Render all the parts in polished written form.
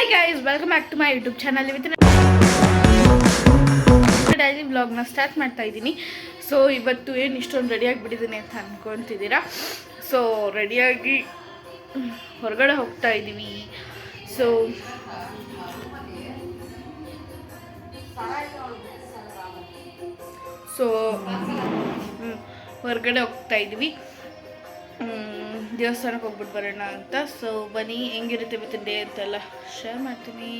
Hi guys, welcome back to my YouTube channel. ಇವತ್ತಿನ daily ವ್ಲಾಗ್ನ start ಮಾಡ್ತಾ ಇದ್ದೀನಿ. ಸೊ ಇವತ್ತು ಏನು ಇಷ್ಟೊಂದು ರೆಡಿಯಾಗಿಬಿಟ್ಟಿದ್ದೀನಿ ಅಂತ ಅಂದ್ಕೊತಿದ್ದೀರಾ. ಸೊ ರೆಡಿಯಾಗಿ ಹೊರಗಡೆ ಹೋಗ್ತಾ ಇದ್ದೀವಿ. ಸೊ ಹೊರಗಡೆ ಹೋಗ್ತಾ ಇದ್ದೀವಿ, ದೇವಸ್ಥಾನಕ್ಕೆ ಹೋಗ್ಬಿಟ್ಟು ಬರೋಣ ಅಂತ. ಸೊ ಬನ್ನಿ, ಹೆಂಗಿರುತ್ತೆ ಇವತ್ತಿನ ಡೇ ಅಂತೆಲ್ಲ ಶೇರ್ ಮಾಡ್ತೀನಿ.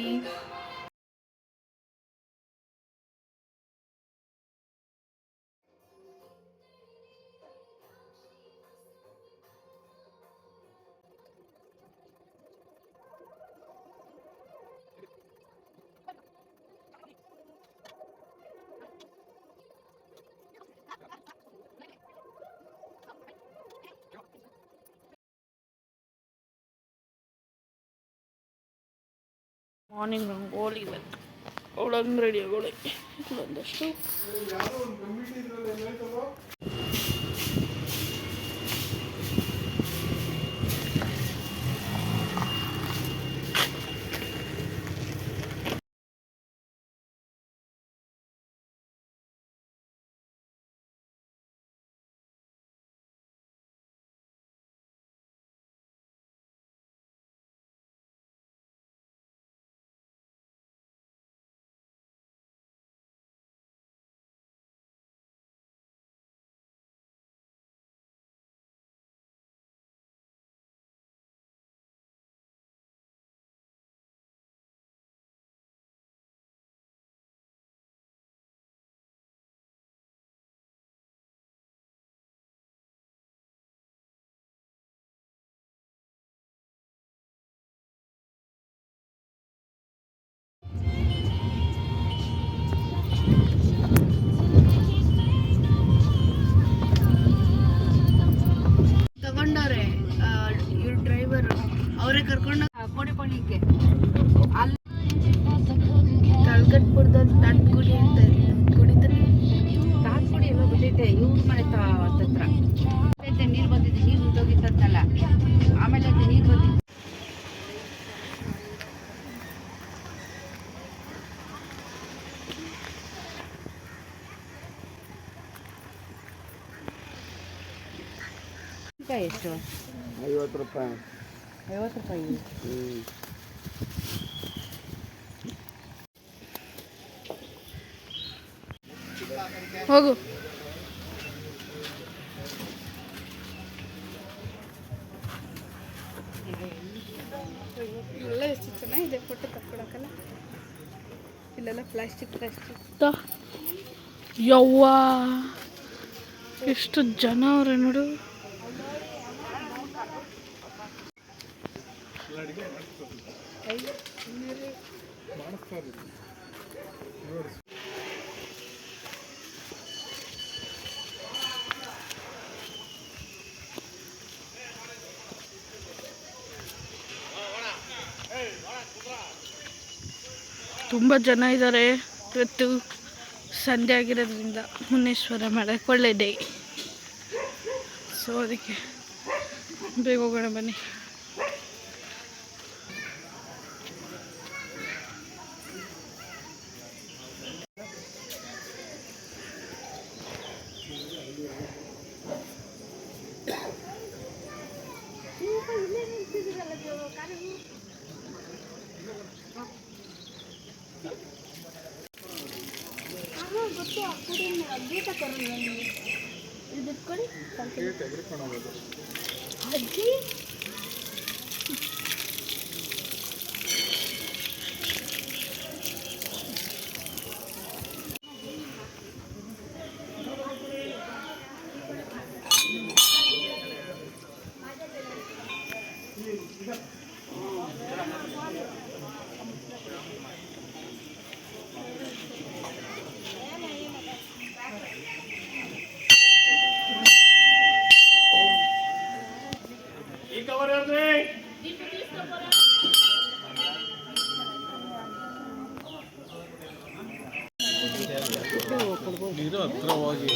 ಮಾರ್ನಿಂಗ್ ರಂಗೋಲಿ ಇವತ್ತು ಅವಳಂಗೆ ರೆಡಿ ಆಗೋಳೆ ಒಂದಷ್ಟು. ತಗೊಂಡವ್ರೆ ಇವ್ರ ಡ್ರೈವರ್, ಅವರೇ ಕರ್ಕೊಂಡು ಕೋಡಿಪಣಿಗೆ ಅಲ್ಲಿ ತಳಗಟ್ಪುರದಲ್ಲಿ ತಾಟ್ಗುಡಿ ಅಂತ ಕುಡಿತಾರೆ. ತಾಟ್ಗುಡಿ ಎಲ್ಲ ಬಿಟ್ಟೈತೆ ಇವ್ರ ಮನೆ ಹತ್ರ ನೀರು ಬಂದಿದೆ, ನೀರು ಉದ್ದೋಗಿತ್ತಂತಲ್ಲ, ಆಮೇಲೆ ಅದು ನೀರು ಬಂದಿದೆ. ಎಷ್ಟು? 50 ರೂಪಾಯಿ. 50 ರೂಪಾಯಿ. ಹೋಗು. ಎಲ್ಲ ಎಷ್ಟು ಚೆನ್ನಾಗಿದೆ ಫೋಟೋ ತಕ್ಕೊಳಕಲ್ಲ. ಇಲ್ಲೆಲ್ಲ ಪ್ಲಾಸ್ಟಿಕ್. ಯವ್ವ ಎಷ್ಟು ಜನ ಅವ್ರೆ ನೋಡು. ತುಂಬ ಜನ ಇದ್ದಾರೆ ಇವತ್ತು, ಸಂಡೆ ಆಗಿರೋದ್ರಿಂದ ಮುನೇಶ್ವರ ಮಾಡಕ್ಕೆ ಒಳ್ಳೆ ಡೇ. ಸೊ ಅದಕ್ಕೆ ಬೇಗ ಹೋಗೋಣ ಬನ್ನಿ. ಅಜ್ಜಿ ನೀರು ಹತ್ರವಾಗಿ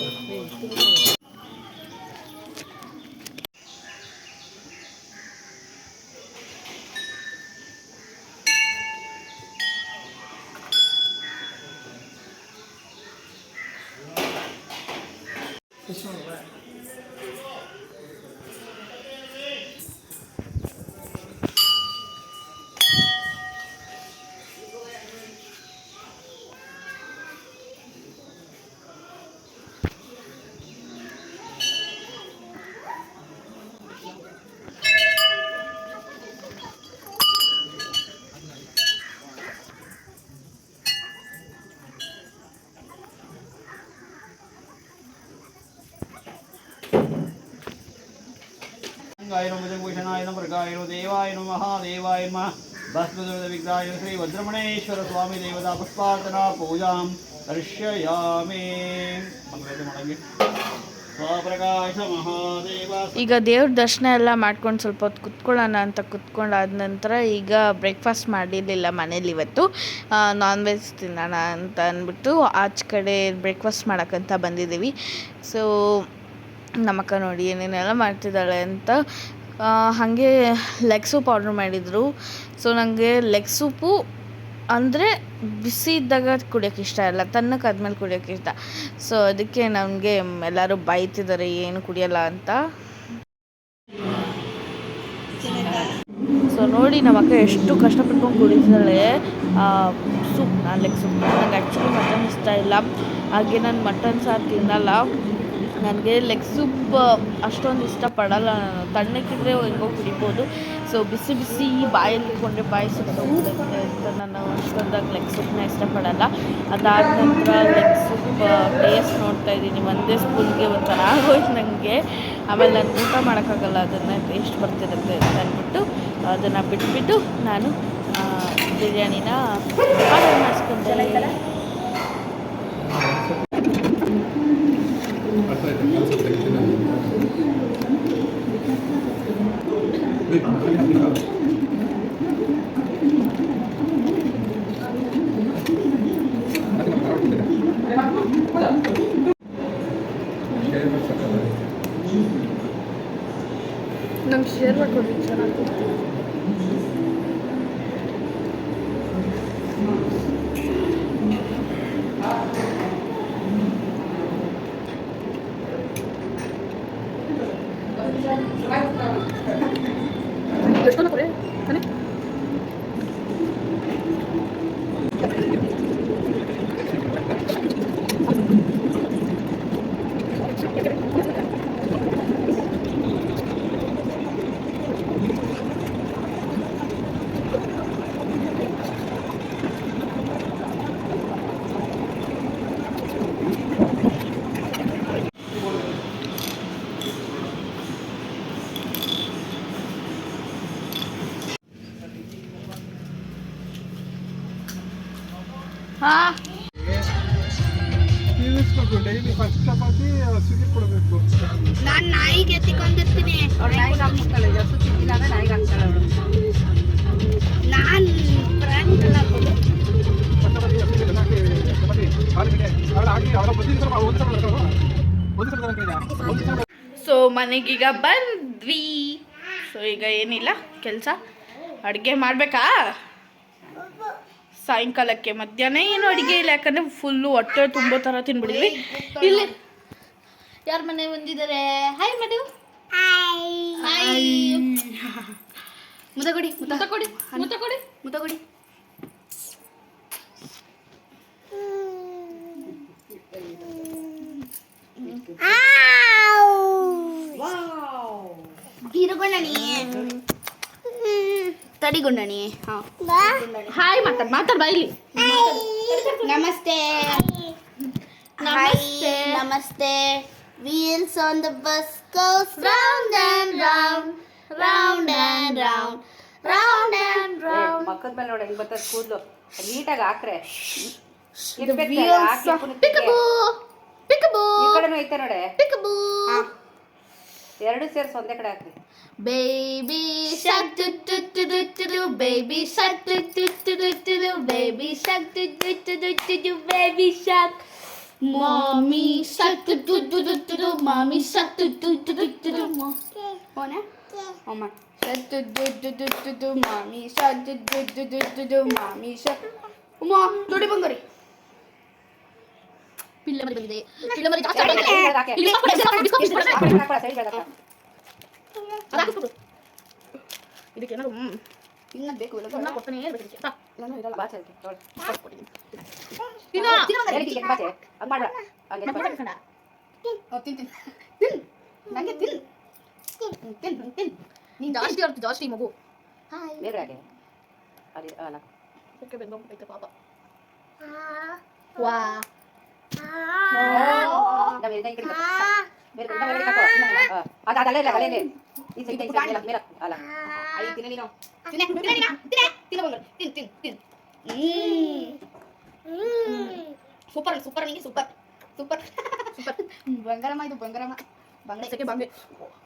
गाय भुजभूषणाय मृगाय देवाय महादेवाय भस्मविग्रहाय श्री वज्रमणेश्वर स्वामी देवता पुष्पार्चना पूजा दर्शयामि ಸ್ವಪ್ರಕಾಶ ಮಹಾದೇವ. ಈಗ ದೇವ್ರ ದರ್ಶನ ಎಲ್ಲ ಮಾಡ್ಕೊಂಡು ಸ್ವಲ್ಪ ಹೊತ್ತು ಕುತ್ಕೊಳ್ಳೋಣ ಅಂತ ಕುತ್ಕೊಂಡಾದ ನಂತರ ಈಗ ಬ್ರೇಕ್ಫಾಸ್ಟ್ ಮಾಡಿರಲಿಲ್ಲ ಮನೇಲಿ ಇವತ್ತು, ನಾನ್ ವೆಜ್ ತಿನ್ನೋಣ ಅಂತ ಅಂದ್ಬಿಟ್ಟು ಆಚೆ ಕಡೆ ಬ್ರೇಕ್ಫಾಸ್ಟ್ ಮಾಡೋಕ್ಕಂತ ಬಂದಿದ್ದೀವಿ. ಸೊ ನಮ್ಮಕ್ಕ ನೋಡಿ ಏನೇನೆಲ್ಲ ಮಾಡ್ತಿದ್ದಾಳೆ ಅಂತ. ಹಾಗೆ ಲೆಗ್ ಸೂಪ್ ಆರ್ಡ್ರ್ ಮಾಡಿದರು. ಸೊ ನನಗೆ ಲೆಗ್ ಸೂಪು ಅಂದರೆ ಬಿಸಿ ಇದ್ದಾಗ ಕುಡಿಯೋಕ್ಕೆ ಇಷ್ಟ ಇಲ್ಲ, ತಣ್ಣಕ್ಕಾದ್ಮೇಲೆ ಕುಡಿಯೋಕ್ಕೆ ಇಷ್ಟ. ಸೊ ಅದಕ್ಕೆ ನನಗೆ ಎಲ್ಲರೂ ಬೈತಿದ್ದಾರೆ ಏನು ಕುಡಿಯಲ್ಲ ಅಂತ. ಸೊ ನೋಡಿ ನಮ್ಮ ಅಕ್ಕ ಎಷ್ಟು ಕಷ್ಟಪಟ್ಕೊಂಡು ಕುಡಿತಾಳೆ ಸೂಪ್, ಲೆಗ್ ಸೂಪ್. ನನಗೆ ಆ್ಯಕ್ಚುಲಿ ಮಟನ್ ಇಷ್ಟ ಇಲ್ಲ, ಹಾಗೆ ನಾನು ಮಟನ್ ಸಾರು ತಿನ್ನಲ್ಲ. ನನಗೆ ಲೆಗ್ ಸೂಪ್ ಅಷ್ಟೊಂದು ಇಷ್ಟಪಡಲ್ಲ ನಾನು, ತಣ್ಣಕ್ಕಿದ್ರೆ ಹೆಂಗೋ ಕುಡಿಬೋದು. ಸೊ ಬಿಸಿ ಬಿಸಿ ಬಾಯಲ್ಲಿ ಇಟ್ಕೊಂಡ್ರೆ ಬಾಯಿ ಸುಟ್ಟೋಗ್ತೈತೆ ಅಂತ ನಾನು ಅಷ್ಟೊಂದಾಗಿ ಲೆಗ್ ಸೂಪ್ನ ಇಷ್ಟಪಡಲ್ಲ. ಅದಾದ ನಂತರ ಲೆಗ್ ಸೂಪ್ ಟೇಸ್ಟ್ ನೋಡ್ತಾ ಇದ್ದೀನಿ, ಒಂದೇ ಸ್ಪೂನ್ಗೆ ಒಂಥರ ಆಗೋಯ್ತು ನನಗೆ. ಆಮೇಲೆ ನಾನು ಊಟ ಮಾಡೋಕ್ಕಾಗಲ್ಲ, ಅದನ್ನು ಟೇಸ್ಟ್ ಬರ್ತಿರುತ್ತೆ ಅಂತ ಅಂದ್ಬಿಟ್ಟು ಅದನ್ನು ಬಿಟ್ಬಿಟ್ಟು ನಾನು ಬಿರಿಯಾನಿನ ಆರ್ಡರ್ ಮಾಡಿಸ್ಕೊಂಡೆ. ನಂಗೆ ಶೇರ್ ಮಾಡ್ಕೊಡಿ ಚೆನ್ನಾಗಿ. ಎಷ್ಟೊಂದು ಕೊಡಿ ತಾನೆ. ಹಾಂ ಡೈಲಿ ಫಸ್ಟ್ ಚಪಾತಿ ಹಸುಗೆ ಕೊಡಬೇಕು. ನಾನು ನಾಯಿಗೆ ಎತ್ತಿಕೊಂಡಿರ್ತೀನಿ. ನಾಯಿಗೆ ಹಾಕ್ತಾಳೆ, ಹಸು ತಿಂದಿಲ್ಲ ಅಂದ್ರೆ ನಾಯಿಗೆ ಹಾಕ್ತಾಳೆ ಅವಳು. ನಾನು ಫ್ರೆಂಡ್ ಎಲ್ಲ ಸೊ ಮನೆಗೀಗ ಬಂದ್ವಿ. ಸೊ ಈಗ ಏನಿಲ್ಲ ಕೆಲಸ, ಅಡುಗೆ ಮಾಡಬೇಕಾ ಸಾಯಂಕಾಲಕ್ಕೆ. ಮಧ್ಯಾಹ್ನ ಏನು ಅಡುಗೆ ಇಲ್ಲ, ಯಾಕಂದರೆ ಫುಲ್ಲು ಹೊಟ್ಟೆ ತುಂಬೋ ಥರ ತಿನ್ಬಿಡಿದ್ವಿ. ಇಲ್ಲಿ ಯಾರ ಮನೆ ಬಂದಿದ್ದಾರೆ? ಹಾಯ್ ಮದು. ಹಾಯ್. ಮುತಕೊಡಿ ಮುತ್ತಕೊಡಿ ಮುತ್ತಕೊಡಿ ಮುತಕೊಡಿ. ಬೀರಗೊಂಡಣಿ ತಡಿಗೊಂಡಣಿ. ಹಾಯ್ ಮಾತಾಡ್ ಬಾಯಿಲಿ. ನಮಸ್ತೆ ನಮಸ್ತೆ. ನಮಸ್ತೆ. Wheels on the bus goes round and round, round and round, round and round. ಮಕ್ಕದ ಮೇಲೆ ನೋಡಿ ಹೆಂಗ್ ಬರ್ತದೆ ಕೂದಲು, ನೀಟಾಗಿ ಹಾಕ್ರೆ The wheels of peekaboo, peekaboo, ಈ ಕಡೆನೂ ಐತೆ ನೋಡಿ, peekaboo. ಎರಡು ಸೇರಿಸಿ ಒಂದೇ ಕಡೆ ಹಾಕ್ರಿ. Baby shark do do do do do do, baby shark do do do do do do, baby shark do do do do do do, baby shark. Mommy shark do do do do do do, mommy shark do do do do do do. Ona? Oma. Shark do do do do do do, mommy shark do do do do do do, mommy shark. Oma, dodi bangari. Pillai ಮರಿ ಬಂದಿದೆ. ಪಿಳ್ಳೆ ಮರಿ ಜಾಸ್ತಿ ಯಾಕೆ? ಬಂದಿದೆ. ಯಾಕೆ? ಇಲ್ಲಿ biscuit ಕೊಡು, biscuit ಕೊಡು. ಹಾಕ್ಬೇಡ, ಸೈಡ್ ಬೇಡ. ಅದು ಹಾಕ್ಬಿಡು. ಇದಕ್ಕೆ ಏನಾದ್ರು ತಿನ್ನೋದು ಬೇಕು ಇಲ್ಲ ಕೊಡ್ತಾನೆ ಇರ್ಬೇಕು ಇದಕ್ಕೆ. ನಾನು ಇರಲ್ಲ. ಬಾಚೆ ಅದಕ್ಕೆ, ತೊಗೊಳ್ಳಿ. ತಿನ್ನೋ. ಎಲ್ಲಿ ತಿನ್ನಕ್ಕೆ ಬಾಚೆ? ಹಂಗ್ ಮಾಡ್ಬೇಡ. ಹಂಗೆ ನಾನು ಮಾಡ್ಬೇಡ. ಬಿಡ್ಬೇಕಣ್ಣ. ತಿನ್ ನನಗೆ ತಿನ್ ನೀನು ಜಾಸ್ತಿ ಹೊರತು ಜಾಸ್ತಿ ಮಗು. ಹಾಯ್ ಬೇರೆ ಹಾಗೆ. ಅಲ್ಲಿ ಅಲ್ಲ. ಓಕೆ ಬೆಂದೋಗ್ಬಿಟ್ಟೈತೆ ಪಾಪ. ವಾ ನಾವು ಈ ಕಡೆ ಬೇರೆ ಕಡೆ ಬೇರೆ ಕಡೆ ಹಾಕೋ. ಅದು ಅಲ್ಲೇ ಇಲ್ಲ, ಅಲ್ಲೇ ಈ ಸೈಡ್ ಈ ಸೈಡ್ ಮೇಲೆ ಅಲ್ಲ. ಅಯ್ಯ ತಿನ್ನ ನೀನು. ತಿನ್ನ ಬಂಗಾರ. ತಿನ್. ಸೂಪರ್ ನಿಂಗೆ ಸೂಪರ್. ಬಂಗಾರಮ್ಮ ಇದು ಬಂಗಾರಮ್ಮ. ಬಂಗಾರಕ್ಕೆ ಬಂಗೆ.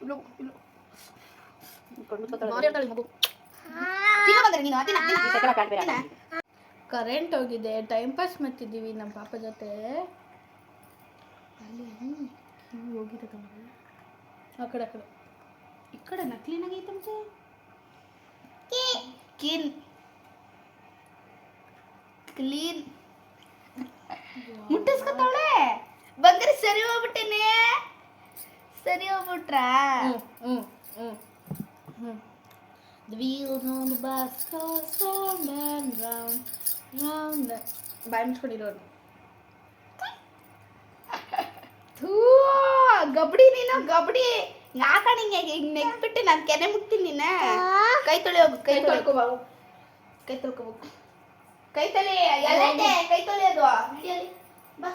ಇಲ್ಲೋ. ಕೊಂಡು ಕೂತ್ಕೊಳ್ಳೋದು. ಬಾರಿ ಆಡ್ತಾಳೆ ಮಗು. ತಿನ್ನ ಬಂಗಾರ ನೀನು. ಈ ಸೈಡ್ ಪ್ಯಾಂಟ್ ಬೇರೆ ಹಾಕು. ಕರೆಂಟ್ ಹೋಗಿದೆ, ಟೈಮ್ ಪಾಸ್ ಮಾಡ್ತಿದ್ದೀವಿ ನಮ್ಮ ಪಾಪ ಜೊತೆ. ಅಲ್ಲಿ ಹೋಗಿರೋದು ಆ ಕಡೆ ಈ ಕಡೆ ನಕ್ಲಿನಾಗ ಐತಂತೆ. ಕ್ಲೀನ್ ಮುಟ್ಟಿಸ್ಕೊತಾವಳೆ. ಬಂಗಾರ ಸರಿ ಹೋಗ್ಬಿಟ್ಟೇನೆ. ಸರಿ ಹೋಗ್ಬಿಟ್ರಾ? The wheels on the bus goes round and round. ಬಾಯ್ ಮುಚ್ಕೊಂಡಿರೋರು. ಗಬಡಿ ನೀನು ಗಬಡಿ. ಯಾಕ ನಿಂಗೆ ಹಿಂಗೆ ನೆಕ್ಬಿಟ್ಟು ನಾನು ಕೆನೆ ಮುಟ್ತೀನಿ ನೀನು. ಕೈ ತೊಳಿ ಹೋಗು. ಕೈ ತೊಳ್ಕೋಬೇಕು. ಕೈ ತೊಳಿ ಎಲ್ಲೈತೆ ಕೈ ತೊಳೆಯೋದು. ಬಾ.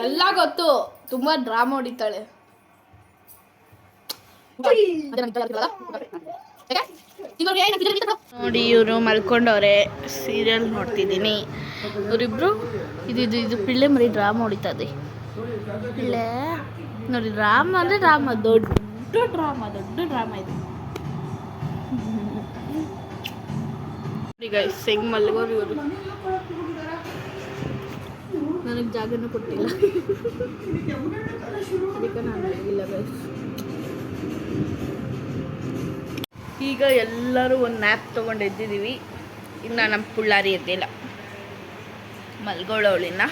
ಎಲ್ಲ ಗೊತ್ತು. ತುಂಬಾ ಡ್ರಾಮಾ ಹೊಡಿತಾಳೆ. ನೋಡಿ ಇವರು ಮಲ್ಕೊಂಡವ್ರೆ. ಸೀರಿಯಲ್ ನೋಡ್ತಿದ್ದೀನಿ. ಇವರಿಬ್ರು ಇದು ಪಿಳ್ಳೆ ಮರಿ ಡ್ರಾಮಾ ಹೊಡಿತದೆ. ಪಿಳ್ಳೆ ನೋಡಿ ಡ್ರಾಮಾ ಅಂದರೆ ಡ್ರಾಮಾ, ದೊಡ್ಡ ಡ್ರಾಮಾ ಇದು. ಈಗ ಹೆಂಗ್ ಮಲ್ಗೋರು ಇವರು. ನನಗೆ ಜಾಗನೂ ಕೊಟ್ಟಿಲ್ಲ, ಅದಕ್ಕೆ ನಾನು ಮಲಗಿಲ್ಲ ಗೈಸ್. ಈಗ ಎಲ್ಲರೂ ಒಂದು ನ್ಯಾಪ್ ತೊಗೊಂಡು ಎದ್ದಿದ್ದೀವಿ. ಇನ್ನು ನಮ್ಮ ಪುಳ್ಳಾರಿ ಎದ್ದಿಲ್ಲ, ಮಲ್ಗೋಳವಳಿನ್ನ.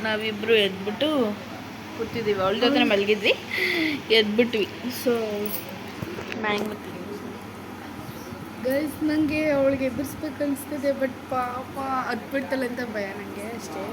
ನಾವಿಬ್ಬರು ಎದ್ಬಿಟ್ಟು ಕೂತಿದ್ದೀವಿ. ಅವಳ ಜೊತೆ ಮಲಗಿದ್ವಿ, ಎದ್ಬಿಟ್ವಿ. ಸೊ ಮ್ಯಾಂಗೋ ಗೈಸ್, ನನಗೆ ಅವಳಿಗೆ ಎದುರಿಸ್ಬೇಕು ಅನಿಸ್ತಿದೆ. ಬಟ್ ಪಾಪ ಹತ್ಬಿಡ್ತಲ್ಲ ಅಂತ ಭಯ ನನಗೆ ಅಷ್ಟೇ.